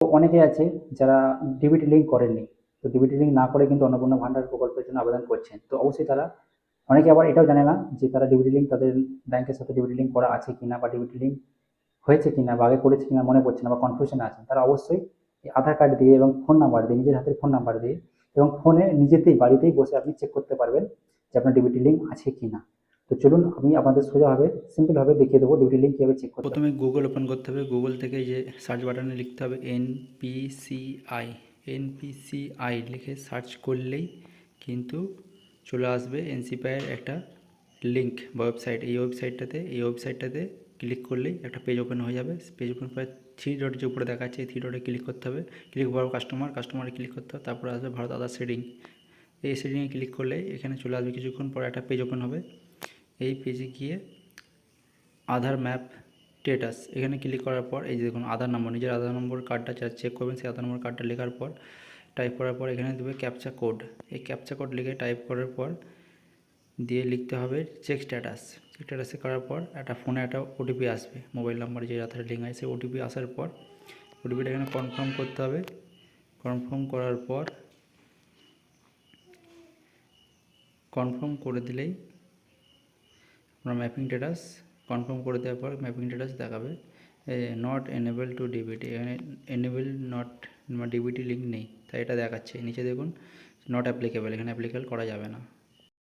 তো অনেকে আছে যারা ডিবিটি লিঙ্ক করেননি, তো ডিবিটি লিঙ্ক না করে কিন্তু অন্নপূর্ণা ভান্ডার প্রকল্পের জন্য আবেদন করছেন। তো অবশ্যই তারা, অনেকে আবার এটাও জানে না যে তারা ডিবিটি লিঙ্ক তাদের ব্যাংকের সাথে ডিবিটি লিঙ্ক করা আছে কিনা, বা ডিবিটি লিঙ্ক হয়েছে কিনা বা আগে করেছে কিনা মনে পড়ছে না, বা কনফিউশনে আছেন। তারা অবশ্যই এই আধার কার্ড দিয়ে এবং ফোন নাম্বার দিয়ে, নিজের হাতের ফোন নাম্বার দিয়ে এবং ফোনে নিজেতেই বাড়িতেই বসে আপনি চেক করতে পারবেন যে আপনার ডিবিটি লিঙ্ক আছে কিনা। তো চলুন আমি আপনাদের সোজাভাবে সিম্পলভাবে দেখিয়ে দেবো ডিবিটি লিঙ্ক কীভাবে চেক করতে হবে। প্রথমে গুগল ওপেন করতে হবে। গুগল থেকে যে সার্চ বাটনে লিখতে হবে এনপিসিআই। এনপিসিআই লিখে সার্চ করলেই কিন্তু চলে আসবে এনসিপিআইয়ের একটা লিঙ্ক বা ওয়েবসাইট। এই ওয়েবসাইটটাতে ক্লিক করলেই একটা পেজ ওপেন হয়ে যাবে। পেজ ওপেন করে থ্রি ডট যে উপরে দেখাচ্ছে, এই থ্রি ডটে ক্লিক করতে হবে। ক্লিক করার কাস্টমারে ক্লিক করতে হবে। তারপরে আসবে ভারত আধার শেডিং। এই শেডিংয়ে ক্লিক করলে এখানে চলে আসবে, কিছুক্ষণ পরে একটা পেজ ওপেন হবে। এই পেজে গিয়ে আধার ম্যাপ স্টেটাস এখানে ক্লিক করার পর এই যে দেখুন আধার নম্বর, নিজের আধার নম্বর কার্ডটা যা চেক করবেন সেই আধার নম্বর কার্ডটা লেখার পর টাইপ করার পর এখানে দেবে ক্যাপচা কোড। এই ক্যাপচা কোড লিখে টাইপ করার পর দিয়ে লিখতে হবে চেক স্ট্যাটাস। চেক স্ট্যাটাসে করার পর একটা ফোনে একটা ওটিপি আসবে, মোবাইল নাম্বার যে আধার লিঙ্ক আছে সেই ওটিপি আসার পর ওটিপিটা এখানে কনফার্ম করতে হবে। কনফার্ম করার পর কনফার্ম করে দিলেই আপনার ম্যাপিং স্ট্যাটাস কনফার্ম করে দেওয়ার পর ম্যাপিং স্ট্যাটাস দেখাবে নট এনেবল টু ডিবিটি। এখানে এনেবল নট ডিবিটি লিঙ্ক নেই, তাই এটা দেখাচ্ছে। নিচে দেখুন নট অ্যাপ্লিকেবল, এখানে অ্যাপ্লিকেবল করা যাবে না।